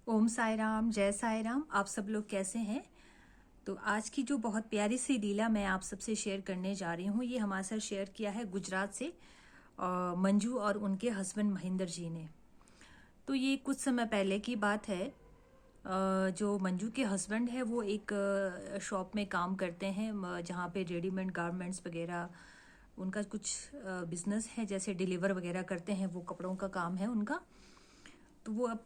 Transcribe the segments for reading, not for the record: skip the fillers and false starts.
ओम साई राम, जय साई राम। आप सब लोग कैसे हैं? तो आज की जो बहुत प्यारी सी लीला मैं आप सबसे शेयर करने जा रही हूँ, ये हमारे साथ शेयर किया है गुजरात से मंजू और उनके हस्बैंड महेंद्र जी ने। तो ये कुछ समय पहले की बात है। जो मंजू के हस्बैंड है वो एक शॉप में काम करते हैं, जहाँ पे रेडीमेड गारमेंट्स वगैरह उनका कुछ बिजनेस है, जैसे डिलीवर वगैरह करते हैं, वो कपड़ों का काम है उनका। तो वो अब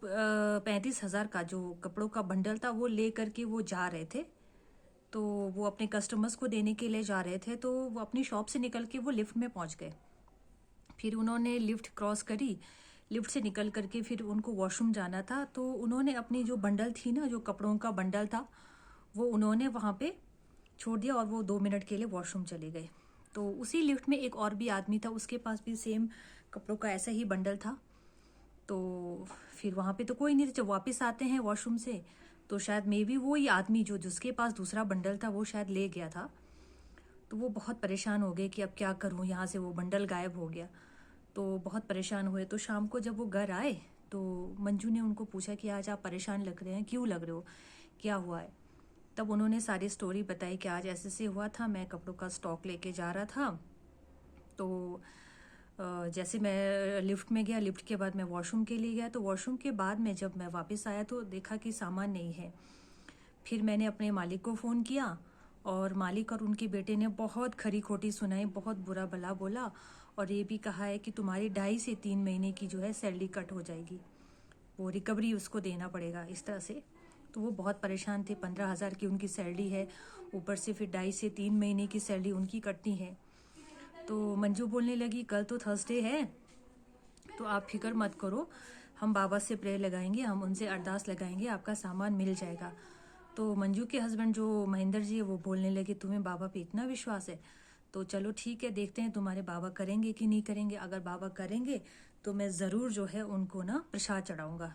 35,000 का जो कपड़ों का बंडल था वो ले करके वो जा रहे थे। तो वो अपने कस्टमर्स को देने के लिए जा रहे थे, तो वो अपनी शॉप से निकल के वो लिफ्ट में पहुंच गए। फिर उन्होंने लिफ्ट क्रॉस करी, लिफ्ट से निकल करके फिर उनको वॉशरूम जाना था। तो उन्होंने अपनी जो बंडल थी ना, जो कपड़ों का बंडल था, वो उन्होंने वहाँ पे छोड़ दिया और वो 2 मिनट के लिए वॉशरूम चले गए। तो उसी लिफ्ट में एक और भी आदमी था, उसके पास भी सेम कपड़ों का ऐसा ही बंडल था। तो फिर वहाँ पे तो कोई नहीं था। जब वापस आते हैं वॉशरूम से, तो शायद मे बी वो ही आदमी जो जिसके पास दूसरा बंडल था वो शायद ले गया था। तो वो बहुत परेशान हो गए कि अब क्या करूँ, यहाँ से वो बंडल गायब हो गया। तो बहुत परेशान हुए। तो शाम को जब वो घर आए तो मंजू ने उनको पूछा कि आज आप परेशान लग रहे हैं, क्यों लग रहे हो, क्या हुआ है? तब उन्होंने सारी स्टोरी बताई कि आज ऐसे से हुआ था, मैं कपड़ों का स्टॉक लेके जा रहा था। तो जैसे मैं लिफ्ट में गया, लिफ्ट के बाद मैं वॉशरूम के लिए गया, तो वॉशरूम के बाद में जब मैं वापस आया तो देखा कि सामान नहीं है। फिर मैंने अपने मालिक को फ़ोन किया और मालिक और उनके बेटे ने बहुत खरी खोटी सुनाई, बहुत बुरा भला बोला और ये भी कहा है कि तुम्हारी 2.5 से 3 महीने की जो है सैलरी कट हो जाएगी, वो रिकवरी उसको देना पड़ेगा, इस तरह से। तो वो बहुत परेशान थे। 15,000 की उनकी सैलरी है, ऊपर से फिर 2.5 से 3 महीने की सैलरी उनकी कटनी है। तो मंजू बोलने लगी, कल तो थर्सडे है, तो आप फिक्र मत करो, हम बाबा से प्रेयर लगाएंगे, हम उनसे अरदास लगाएंगे, आपका सामान मिल जाएगा। तो मंजू के हस्बैंड जो महेंद्र जी है वो बोलने लगे, तुम्हें बाबा पे इतना विश्वास है, तो चलो ठीक है, देखते हैं तुम्हारे बाबा करेंगे कि नहीं करेंगे। अगर बाबा करेंगे तो मैं ज़रूर जो है उनको ना प्रसाद चढ़ाऊंगा।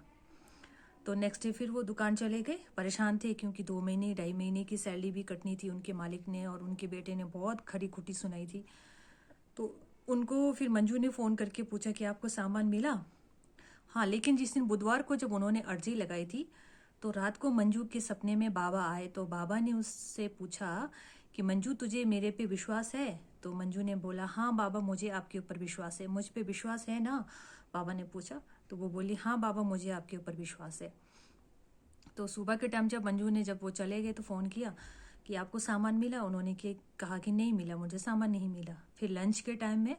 तो नेक्स्ट डे फिर वो दुकान चले गए। परेशान थे क्योंकि 2 महीने 2.5 महीने की सैलरी भी कटनी थी। उनके मालिक ने और उनके बेटे ने बहुत खरी खुटी सुनाई थी। तो उनको फिर मंजू ने फ़ोन करके पूछा कि आपको सामान मिला? हाँ, लेकिन जिस दिन बुधवार को जब उन्होंने अर्जी लगाई थी, तो रात को मंजू के सपने में बाबा आए। तो बाबा ने उससे पूछा कि मंजू, तुझे मेरे पे विश्वास है? तो मंजू ने बोला, हाँ बाबा, मुझे आपके ऊपर विश्वास है। मुझ पे विश्वास है ना? बाबा ने पूछा। तो वो बोली, हाँ बाबा, मुझे आपके ऊपर विश्वास है। तो सुबह के टाइम जब मंजू ने, जब वो चले गए, तो फ़ोन किया कि आपको सामान मिला? उन्होंने कहा कि नहीं मिला, मुझे सामान नहीं मिला। फिर लंच के टाइम में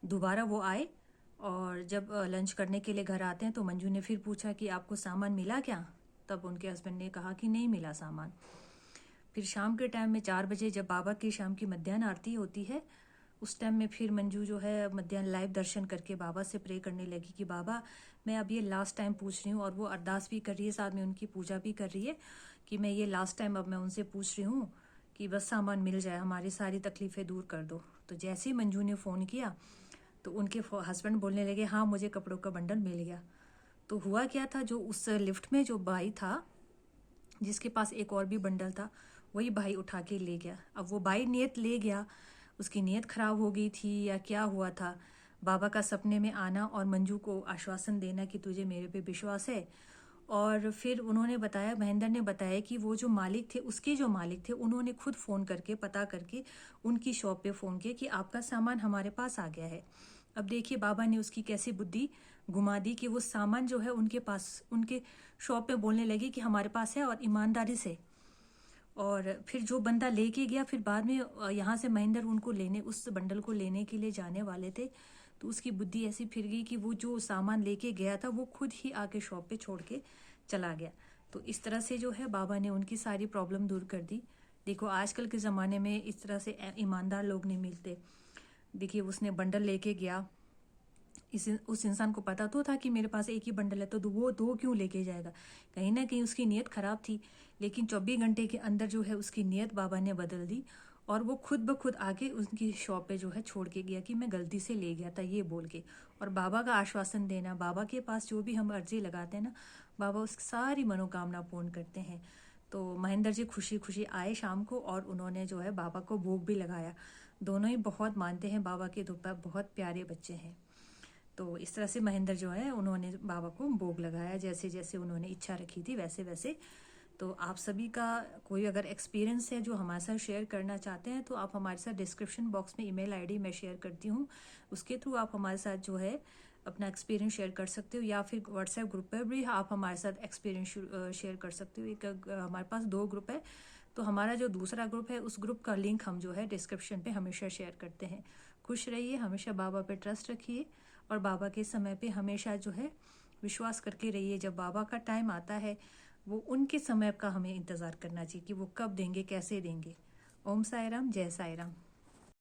दोबारा वो आए और जब लंच करने के लिए घर आते हैं तो मंजू ने फिर पूछा कि आपको सामान मिला क्या? तब उनके हस्बैंड ने कहा कि नहीं मिला सामान। फिर शाम के टाइम में 4 बजे जब बाबा की शाम की मध्याह्न आरती होती है, उस टाइम में फिर मंजू जो है मध्याह्न लाइव दर्शन करके बाबा से प्रे करने लगी कि बाबा, मैं अब ये लास्ट टाइम पूछ रही हूँ। और वो अरदास भी कर रही है, साथ में उनकी पूजा भी कर रही है कि मैं ये लास्ट टाइम अब मैं उनसे पूछ रही हूँ कि बस सामान मिल जाए, हमारी सारी तकलीफ़ें दूर कर दो। तो जैसे ही मंजू ने फ़ोन किया तो उनके हस्बैंड बोलने लगे, हाँ मुझे कपड़ों का बंडल मिल गया। तो हुआ क्या था, जो उस लिफ्ट में जो भाई था जिसके पास एक और भी बंडल था, वही भाई उठा के ले गया। अब वो भाई नियत ले गया, उसकी नियत खराब हो गई थी या क्या हुआ था, बाबा का सपने में आना और मंजू को आश्वासन देना कि तुझे मेरे पे विश्वास है। और फिर उन्होंने बताया, महेंद्र ने बताया कि वो जो मालिक थे, उसके जो मालिक थे, उन्होंने खुद फ़ोन करके पता करके उनकी शॉप पे फ़ोन किया कि आपका सामान हमारे पास आ गया है। अब देखिए बाबा ने उसकी कैसी बुद्धि घुमा दी कि वो सामान जो है उनके पास, उनके शॉप पे बोलने लगे कि हमारे पास है, और ईमानदारी से। और फिर जो बंदा लेके गया, फिर बाद में यहाँ से महेंद्र उनको लेने, उस बंडल को लेने के लिए जाने वाले थे, तो उसकी बुद्धि ऐसी फिर गई कि वो जो सामान लेके गया था वो खुद ही आके शॉप पे छोड़ के चला गया। तो इस तरह से जो है बाबा ने उनकी सारी प्रॉब्लम दूर कर दी। देखो आजकल के ज़माने में इस तरह से ईमानदार लोग नहीं मिलते। देखिए उसने बंडल लेके गया, उस इंसान को पता तो था कि मेरे पास एक ही बंडल है, तो वो दो क्यों लेके जाएगा? कहीं ना कहीं उसकी नीयत खराब थी। लेकिन 24 घंटे के अंदर जो है उसकी नीयत बाबा ने बदल दी और वो खुद ब खुद आके उनकी शॉप पे जो है छोड़ के गया कि मैं गलती से ले गया था, ये बोल के। और बाबा का आश्वासन देना, बाबा के पास जो भी हम अर्जी लगाते हैं ना, बाबा उसकी सारी मनोकामना पूर्ण करते हैं। तो महेंद्र जी खुशी खुशी आए शाम को और उन्होंने जो है बाबा को भोग भी लगाया। दोनों ही बहुत मानते हैं बाबा के, दो बहुत प्यारे बच्चे हैं। तो इस तरह से महेंद्र जो है उन्होंने बाबा को भोग लगाया, जैसे जैसे उन्होंने इच्छा रखी थी वैसे वैसे। तो आप सभी का कोई अगर एक्सपीरियंस है जो हमारे साथ शेयर करना चाहते हैं तो आप हमारे साथ डिस्क्रिप्शन बॉक्स में ईमेल आईडी मैं शेयर करती हूँ, उसके थ्रू आप हमारे साथ जो है अपना एक्सपीरियंस शेयर कर सकते हो, या फिर व्हाट्सएप ग्रुप पर भी आप हमारे साथ एक्सपीरियंस शेयर कर सकते हो। एक हमारे पास 2 ग्रुप है, तो हमारा जो दूसरा ग्रुप है उस ग्रुप का लिंक हम जो है डिस्क्रिप्शन पे हमेशा शेयर करते हैं। खुश रहिए, हमेशा बाबा पे ट्रस्ट रखिए और बाबा के समय पे हमेशा जो है विश्वास करके रहिए। जब बाबा का टाइम आता है वो उनके समय का हमें इंतज़ार करना चाहिए कि वो कब देंगे, कैसे देंगे। ओम साई राम, जय साई राम।